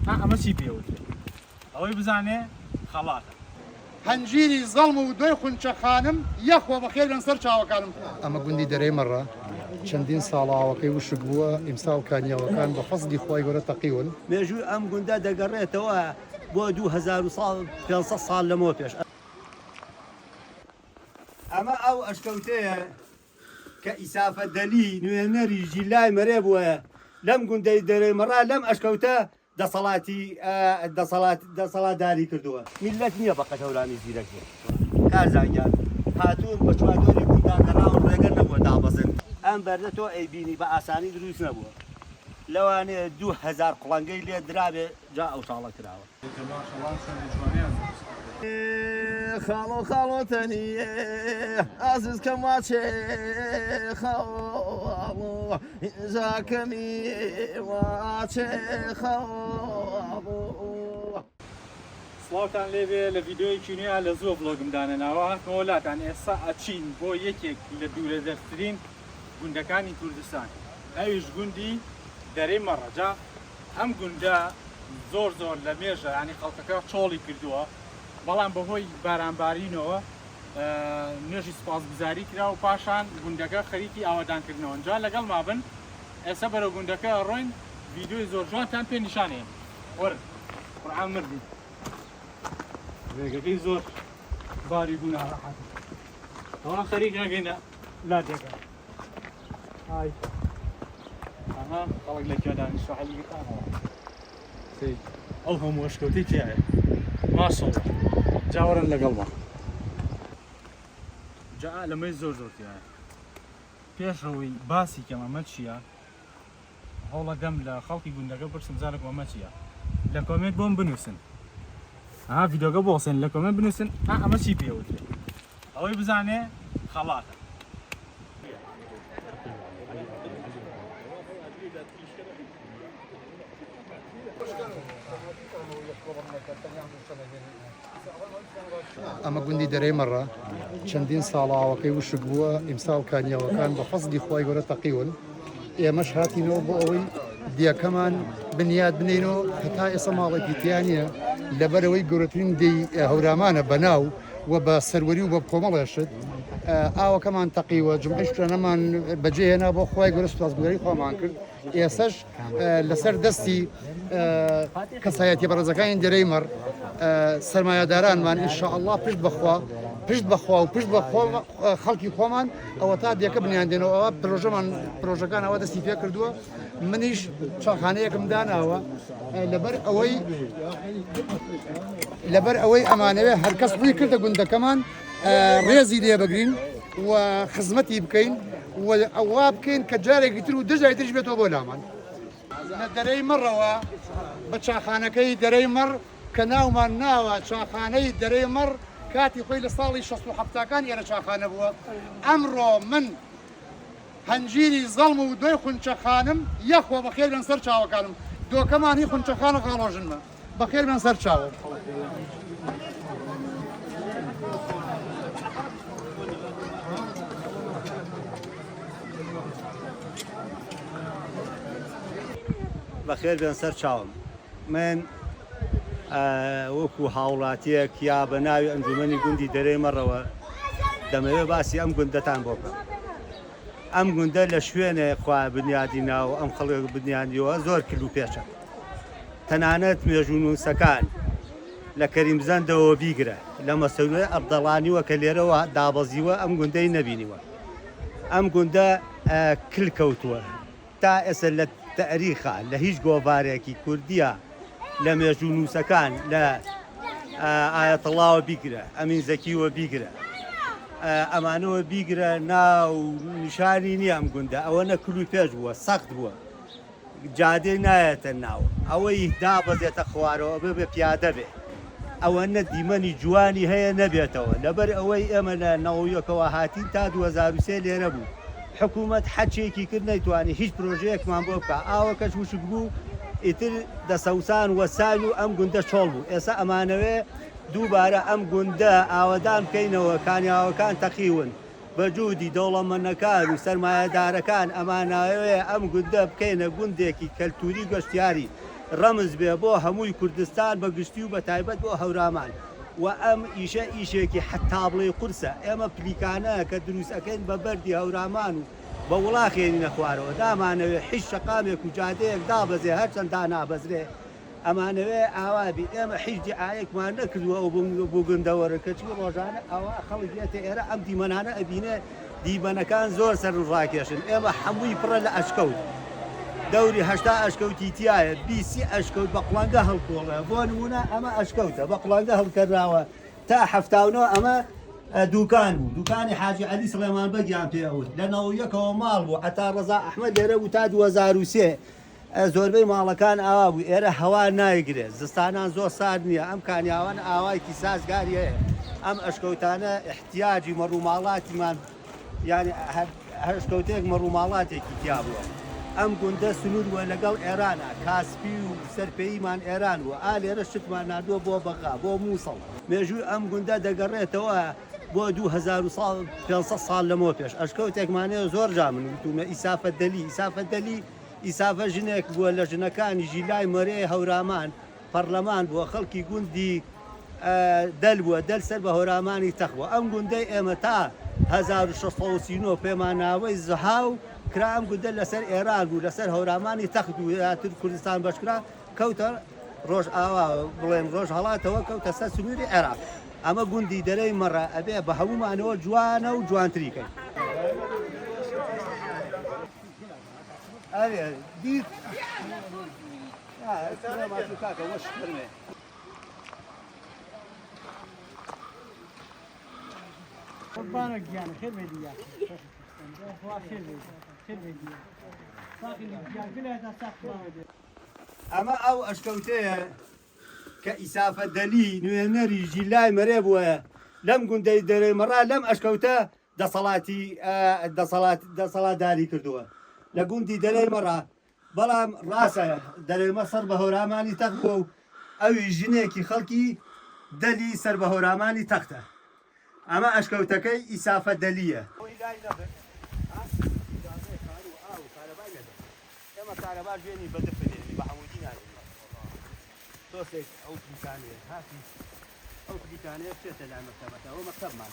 ئەمە چی پێوتێ ئەوەی بزانێ خەڵاتە هەنجیری زەڵم و دوای خونچە خانم یەخۆ بەخێر لەن سەر چاوەکانم. ئەمە گوندی دەرەی مەڕە چەندین ساڵاوەکەی وشک بووە ئیمساڵ کانیاوەکان بە فەزلی خۆی گەورە تەقیون. مێژووی ئەم گوندە دەگەڕێتەوە بۆ 2500 ساڵ لەمەوە پێش. ئەمە ئەو ئەشکەوتەیە کە ئیسافە دەلی نوێنەری ژیلای مەرێ بووە لەم گوندەی دەرەی مەڕا لەم ئەشکەوتە دەسەڵاتداری کردووە. میلەت نییە بە قەتەورانی زیرەک کارزانگیان هاتوون بە چوادۆری گوندانگەڕاون ڕێگە نەبووە دابەزن. ئەم بەردە تۆ ئەیبینی بە ئاسانی دروست نەبووە. لەوانەیە 2000 قوڵنگەی لێ درابێ جا ئەو چاڵە کراوە. خاڵۆ خاڵۆتەنیێ ئازیز کە ماچێ خاڵۆ ئینجاکەمی واچێ خاڵۆ. سڵاوتان لێبێ لە ڤیددیۆیەکی نوێ لە زۆر ڤڵۆگمدانەناوە هاتمەوە وڵاتان ئێستا ئەچین بۆ یەکێک لە دوورە دەرترین گوندەکانی کوردستان ئەویش گوندی دەرەی مەڕەجا. ئەم گوندە زۆر لە مێژە ینی خەڵکەکە چۆڵی کردووە بەڵام بەهۆی بارانبارینەوە نوێژی سوپاسگوزاری کرا و پاشان گوندەکە خەریکی ئاوادانکردنەوە. جا لەگەڵ مابن ئێستا بەرەو گوندەکە ڕۆین ڤیددیۆی زۆر جوانتان پێ نیشانێن. وەرن قورئان مردی ڕێگەکەی زۆر باری بوو ناڕەحەت ئەوە خەریک نەگەینە لادێکە ئای ئەمە خەڵک لە کوێدانی شەحەلیەکانەوە ئەو هەموو ئەشکەوتەی تایە ماشەڵڵا جاوەرن لەگەڵمە. جا لەمەی زۆر تایە پێشەوەی باسی کەم ئەمە چییە هەوڵە دەم لە خەڵکی گوندەکە پرسم زانێک ئەمە چییە لە کۆمنت بۆم بنووسن ڤیددیۆکە بۆسن لە کۆمنت بنووسن ئەمە چی پێوتێ ئەوەی بزانێ خەڵاتە. ئەمە گوندی دەرەی مەڕە چەندین ساڵاوەکەی وشک بووە ئیمساڵ کانیاوەکان بە فەزلی خۆی گەورە تەقیون. ئێمەش هاتینەوە بۆ ئەوەی دیەکەمان بنیاد بنینەوە هەتا ئێستا ماڵێکی تیانە لەبەرەوەی گەورەترین دەی هەورامانە بەناو و بە سەروەری و بە کۆمەڵێشت ئاوەکەمان تەقیوە جمعیشتانەمان بەجێهێنا بۆ خۆی گەورە سوپاسگوزاری خۆمان کرد. ئێسەش لەسەر دەستی کەسایەتی بەڕێزەکانی دەرەی مەڕ سەرمایەدارانمان ئینشاءڵڵا پشت بەخوا و پشت بە خەڵکی خۆمان ئەوە تا دیەکە بنیاندێنەوە. ئەوە پرۆژەکان ئەوە دەستی پێ کردووە. منیش چاخانەیەکم داناوە لەبەر ئەوەی ئەمانەوێ هەرکەس ڕووی کردە گوندەکەمان ڕێزی لێ بگرین و خزمەتی بکەین و ئەووا بکەین کە جارێکی تر و دژای ترش بێتەوە بۆ لامان. لە دەرەی مەڕەوە بە چاخانەکەی دەرەی مەڕ کە ناومان ناوە چاخانەی دەرەی مەڕ کاتی خۆی لە ساڵی 1970کان ئێرە چاخانە بووە. ئەمڕۆ من هەنجیری زەڵم و دوای خونچە خانم یەخۆ بەخێر بێن سەر چاوەکانم. دۆکەمانی خونچەخانە خاڵۆژنمە بەخێر بێن سەر چاوە. بەخێر بێن سەر چاوم. من وەکو هاوڵاتیەک یا بە ناوی ئەنجومەنی گوندی دەرەی مەڕەوە دەمەوێت باسی ئەم گوندەتان بۆ بکەم. ئەم گوندە لە شوێنێ خوا بنیادی ناو ئەم خەڵک بنیادیەوە زۆر کللو پێچە. تەنانەت مێژوونووسەکان لە کەریمزەندەوە بیگرە لە مەسەولە ئەبدەڵانیوە کە لێرەوە دابەزیوە ئەم گوندەی نەبینیوە. ئەم گوندە کل کەوتووە تا ئێستا لە تەریخە لە هیچ گۆڤارێکی کوردیە لە مێژوونووسەکان لە ئایەتەڵاوە بیگرە ئەمین زەکیوە بیگرە ئەمانەوە بیگرە ناو نیشانی نییە ئەم گوندە ئەوە نەکللو پێش بووە سەخت بووە جادەی نایەتە ناو ئەوەی دابەزێتە خوارەوە بێ پیادە بێ ئەوە نە دیمەنی جوانی هەیە نەبێتەوە لەبەر ئەوەی ئێمە لە نەوەیەکەوە هاتین تا 2023 لێرە بوو. حکوومەت حەچێکی کرد نەیتوانی هیچ پرۆژەیەکمان بۆ بکە ئاوەکەش وشک بوو ئیتر دەسەوسان وەسان و ئەم گوندە چۆڵ بوو. ئێستا ئەمانەوێ دووبارە ئەم گوندە ئاوەدان بکەینەوە کانیاوەکان تەقیون بە جوودی دەوڵەمەندەکان و سەرمایەدارەکان ئەماناوێ ئەم گوندە بکەینە گوندێکی کەلتوری گەشتیاری ڕەمز بێ بۆ هەمووی کوردستان بە گشتی و بە تایبەت بۆ هەورامان و ئەم ئیشە ئیشێکی حتا بڵێ قورسە ئێمە پلیکانە کە دروستەکەین بە بەردی هەورامان و بە وڵاخێنی نەخوارەوە دامانەوێ حیش شەقامێک و جادەیەک دابەزێ هەرچەند دانابەزرێ ئەمانەوێ ئاوابی ئێمە حیشی ئایەکمان نەکردووە ئەو بۆ گوندەوەرە کەچی ڕۆژانە ئەوە خەڵک دێتە ئێرە ئەم دیمەنانە ئەبینێ دیبەنەکان زۆر سەر ڕاکێشن ئێمە هەمووی پڕە لە ئەشکەوت دەوری هەشتا ئەشکەوتی تایە بیسی ئەشکەوت بە قوڵانگە هەڵکۆڵە بۆ نمونە ئەمە ئەشکەوتە بە قوڵانگە هەڵکردراوە تا هەفتاونەوە ئەمە دوکان بوو دوکانی حاجی عەلی سڵێمان بەگیان پێوت لە 91ەوە ماڵ بوو ئەتا ڕەزا ئەحمەد لێرە بوو تا 2003 زۆربەی ماڵەکان ئاوا بوو ئێرە هەوا نایگرێت زستانان زۆر سارد نییە ئەم کانیاوان ئاوایکی سازگاری هەیە ئەم ئەشکەوتانە احتیاجی مەڕووماڵاتیمان یعنی هەشکەوتێک مەڕووماڵاتێکی تیا بووە ئەم گوندە سنوور وە لەگەڵ ئێرانە کاسپی و سەرپێیمان ئێران وە ئا لێرە شتمان نردووە بۆ بەغا بۆ مووسڵ مێژووی ئەم گوندە دەگەڕێتەوە بۆ 2500 ساڵ لەمەوە پێش ئەشکەوتێکمانەیە زۆر جا من وتومە ئیسافەت دەلی ئیسافە ژنێک بووە لە ژنەکانی ژیلای مەرێ هەورامان پەرلەمان بووە خەڵکی گوندی دەل بووە دەل سەر بە هەورامانی تەخوە ئەم گوندەی ئێمە تا 1639 پێمان ناوەی زەهاو کرا ئەم گوندە لەسەر ئێران بوو لەسەر هەورامانی تەخت و یاتر کوردستان بەشکرا کەوتە ڕۆژ ئاوا بڵێن ڕۆژ هەڵاتەوە کەوتە سەر سنووری عێراق ئەمە گوندی دەرەی مەڕە ئەبێ بە هەمومانەوە جوانە و جوانتریکەین ئەرێ دیت کاکە وەش فەرمێ قربانك يعني خير بيديا خير بيديا باقي الرجال كلها تسافر ئەمە ئەو ئەشکەوتەیە کە ئیسافە دەلی نوێنەری ژیلای مەرێ بووە لەم گوندەی دەرەی مەڕا لەم ئەشکەوتە دەسەڵاتداری کردووە لە گوندی دەرەی مەڕا بەڵام ڕاستە دەرێمە سەر بە هەورامانی تەخت بووە و ئەوی ژنێکی خەڵکی دەلی سەر بە هەورامانی تەختە ئەمە ئەشکەوتەکەی ئیسافە دەلیە ئێمە کارەبا ژێنی بەدەفێنێنی بە هەمووی ناێنی تۆسێک ئەو پلیکانەیە هاتی ئەو پلیکانەیە بچێتە لای مەکتەبەتەوە مەکتەبمان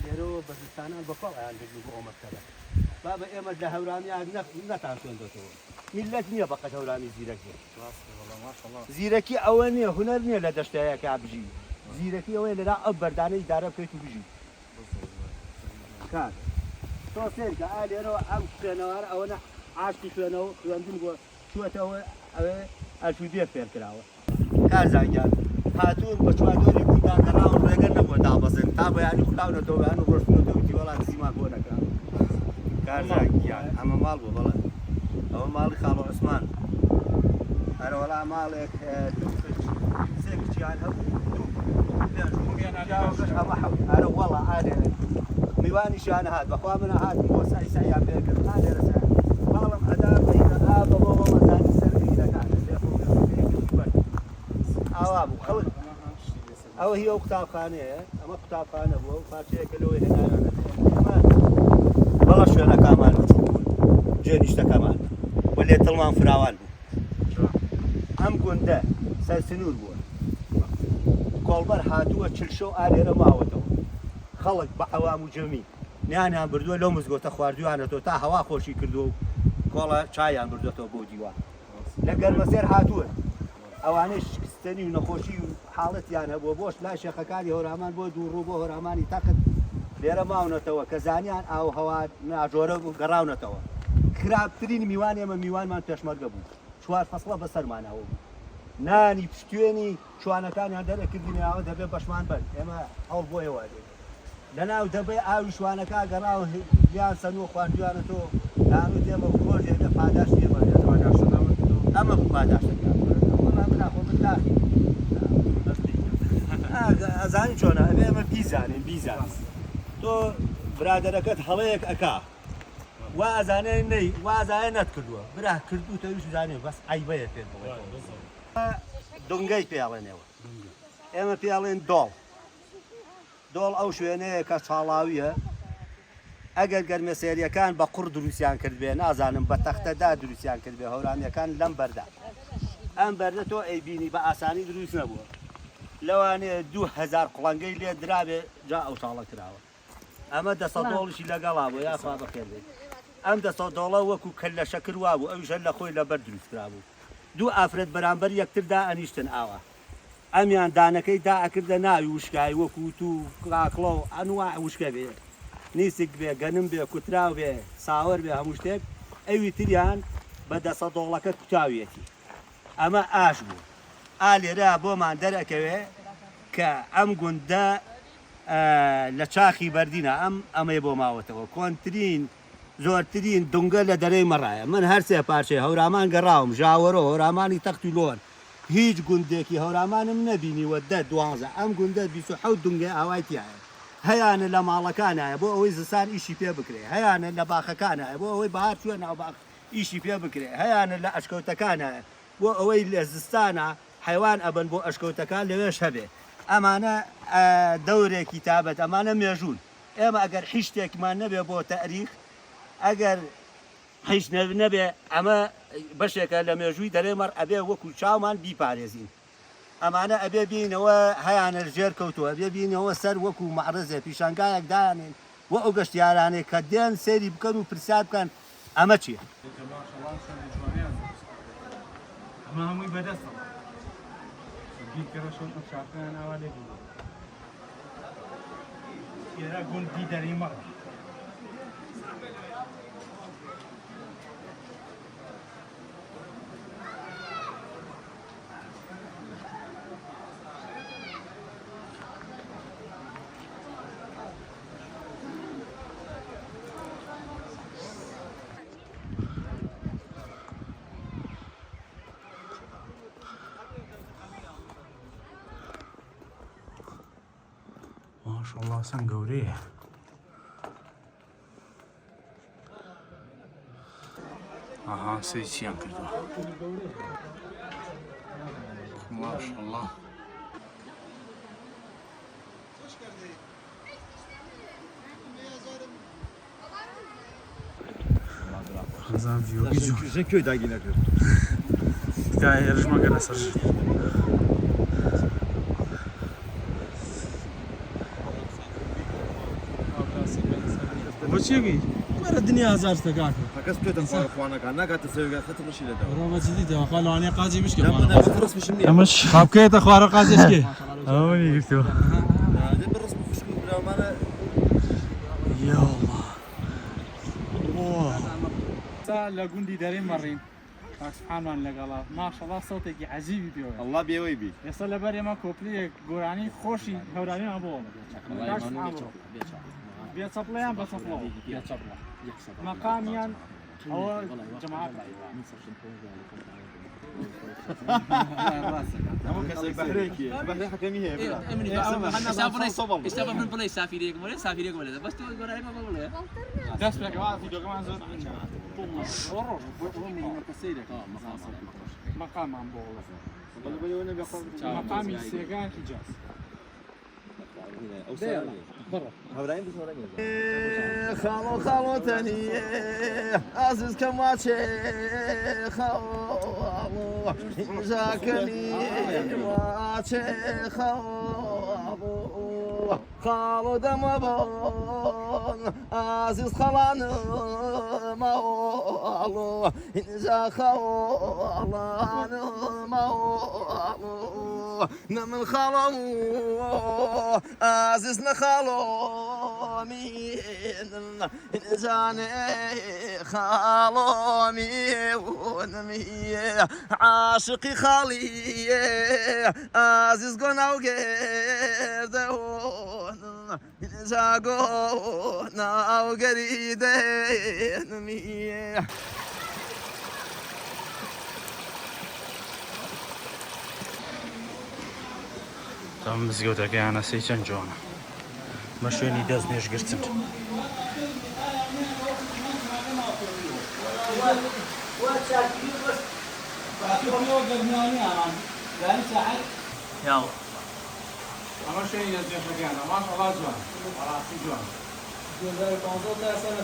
لێرەوە بەزستانان بەفەڵیان بگرن بۆ ئەو مەکتەبە با بە ئێمە لە هەورامیان نەتان خوێندێتەوە میلەت نییە بەقەت هەورامی زیرەک زیرەکی ئەوە نییە هونەر نییە لە دەشتەیەکە بژی زیرەکی ئەوەیە لەلا ئەو بەردانەی دارە بکەیت و بژی کار تۆ سێرکە لێرەوە ئەم خوێنەوارە ئەوە عاشقی خوێنەوە خوێندن بۆ چوەتەوە ئەوێ ئەلفوبێ فێر کراوە کارزانگیان هاتوون بە چواردۆری کوردان گەڕاون ڕێگە نەبووە دابەزن تا بەیانی خولاونەتەوە بەیان و ڕۆشتنەوەی وەڵات زیمان بۆ نەکراوە کارزانگیان ئەمە ماڵ بوو بەڵێ ئەوە ماڵی خاڵۆ عوسمان هەرەوەڵا ماڵێک سێ کچیان هەبوو ئەمە هەرە وەڵا ئالێ میوانیشیان هات بەخوا منە هات بۆ سایساییان پێکرد لێرە سەر بەڵام ئەدا بەبەوە مەزانی سەرگیرەکان ئاوا بوو خەڵک ئەوە هی ئەو قوتابخانەیە ئەمە قوتابخانە بووە و پارچەیەکە لەوەی هێنارانە بەڵە شوێنەکانمان بچوو بوون جێنیشتەکەمان و لێ تڵمان فراوان بوو ئەم گوندە سەر سنوور بووە کۆڵبەر هاتووە چلشە و ئالێرە ماوەتەوە خەڵک بە عەوام و جەمی نیانیان بردووە لەو مزگەوتە خواردویانەتەوە تا هەوا خۆشی کردووە و کۆڵە چایان بردوێتەوە بۆ دیوان لە گەرمەسێر هاتووە ئەوانەی شکستنی و نەخۆشی و حاڵەتیان هەبووە بۆش لای شێخەکانی هەورامان بۆ دووڕوو بۆ هەورامانی تەقت لێرە ماونەتەوە کە زانیان ئاو هەوا ناجۆرە و گەڕاونەتەوە خراپترین میوان ئێمە میوانمان پێشمەرگە بوو 4 فەسڵە بەسەرمانەوە بوو نانی پشتێنی شوانەکانیان دەرەکردینەوە دەبێت بەشمان بەر ئێمە ئەو بۆیەوە لەناو دەبێ ئاوی شوانەکە گەڕاو یان سەنوە خواردویانەتەوە دانوت ئێمە ڕۆژێکە پاداش ئێمە ئەمە پاداشەکان ئەزانی چۆنە ئەبێ ئەمە بیزانین تۆ برادەرەکەت هەڵەیەک ئەکا وا ئەزانێ نەی وازایە نەتکردووە برا کردو تەویش زانێ بەس عیبەیە پێت بڵێ دۆنگەی پێڵێنەوە ئێمە پێڵێن دۆڵ ئەو شوێنەیە کە چاڵاویە ئەگەر گەرمەسێریەکان بە قوڕ دروستیان کردبێ نازانم بە تەختەدا دروستیان کردبێ هەورامیەکان لەم بەردا ئەم بەردە تۆ ئەیبینی بە ئاسانی دروست نەبووە لەوانەیە 2000 قوڵنگەی لێ درابێ جا ئەو تاڵە کراوە ئەمە دەسە دۆڵشی لەگەڵا بوو یاخوا بەخێر بێت ئەم دەسە دۆڵە وەکو کەل لە شەکر وا بوو ئەویشە لە خۆی لەبەر دروست کرا بوو دوو ئافرەت بەرامبەر یەکتردا ئەنیشتن ئاوا ئەمیان دانەکەی دا ئەکردە ناوی وشکای وەکو تو کڵاکڵۆ و ئەنواع وشکە بێ نیسک بێ گەنم بێ کوتراو بێ ساوەر بێ هەموو شتێک ئەوی تریان بە دەسە دۆڵەکە کوتاویەتی ئەمە ئاش بوو ئا لێرە بۆمان دەرەکەوێ کە ئەم گوندە لە چاخی بەردینە ئەمەی بۆ ماوەتەوە کۆنترین زۆرترین دونگە لە دەرەی مەڕایە من هەر سێ پارچەی هەورامان گەڕاوم ژاوەڕۆ هەورامانی تەخت و لۆن هیچ گوندێکی هەورامانم نەبینیوە 10-12 ئەم گوندە 27 دونگە ئاوایتیایە هەیانە لە ماڵەکانایە بۆ ئەوەی زستان ئیشی پێ بکرێ هەیانە لە باخەکانایە بۆ ئەوەی بەهار چوە ناو باخ ئیشی پێ بکرێ هەیانە لە ئەشکەوتەکانایە بۆ ئەوەی لە زستانە حیوان ئەبن بۆ ئەشکەوتەکان لەوێش هەبێ ئەمانە دەورێکی تابەت ئەمانە مێژوون ئێمە ئەگەر هیچ شتێکمان نەبێ بۆ تەریخ ئەگەر هیچ نەبێ ئەمە بەشێکە لە مێژووی دەرێمەڕ ئەبێ وەکو چاومان بیپارێزین ئەمانە ئەبێ بینەوە هەیانە ژێر کەوتووە ئەبێ بینەوە سەر وەکو مەعرەزێ پیشانگایەک دانێن و ئەو گەشتیارانێک کە دێن سێری بکەن و پرسیار بکەن ئەمە چییە؟ ئەمە هەمووی بەدەستە بیرکەڕەشۆن ئەم شاخیان ئاوا لێ بوو ئێرە گوندی دەرەی مەڕ ماشاءالله سەن گەورەیە ئاها سەری چیان کردووە ماشاءالله خەزان ڤیۆگی جوان کوێ داگیرە کرد تکایە هێرشمەکە لەسەر بۆچێکی وەرە دنیا هزار شتەکان کەس پێتەن خوانەکان ناکاتە سەوێگات خەتە بەشی لەدا ڕۆمەجدیدەوە خەلوانێ قازی بشکە ڕست بشم نییە ئەمەش خاپکەیەتە خوارە قازیشکێ ئەوەی گرتووە بڕست بخشک و براومانە لە گوندی دەرەی مەڕین پاکسحانمان لەگەڵا ماشەڵڵا سەوتێکی عەجیبی پێوە ئەڵڵا بێوەی بی ئێستا لەبەر ئێمە کۆپلیەک گۆرانی خۆشی هەورانیمان بۆ بێچەپڵەیان بە چەپڵەوە مەقامیان ئەوە جەماعەت هەموو کەسێک بەهرەیەکی بەهرەی حەکەمی هەیە ئێستا من بڵێ سافیرێک وەرە سافیرێک وەرە بەس تۆ گۆرانیمە بڵێ دەست پێکەوە ڤیدیۆکەمان زۆر مەقامان بۆ مەقامی سێگان حیجاز خاڵۆ خاڵۆتەنی ئازیز کە ماچێ خاڵۆ ئینجاکەنی ماچێ خاڵۆ خاڵۆ دەمە بۆن ئازیز خەڵانمەوەڵۆ ئینجا خەڵانمەوەڵۆ نەمن خاڵۆم ئازیز نەخاڵۆمی إنساني خالومي ونمي عاشقي خالي عزيز قنا وقردون إنسا قنا وقريدين مي تام مزگەوتەکەیانە سەی چەند جوانە مە شوێنی دەست نوێژگرتن ئەمە شوێنی دەست نوێژەکەیانە ماشەڵڵا جوان بەڕاستی جوان 2015 تا سنة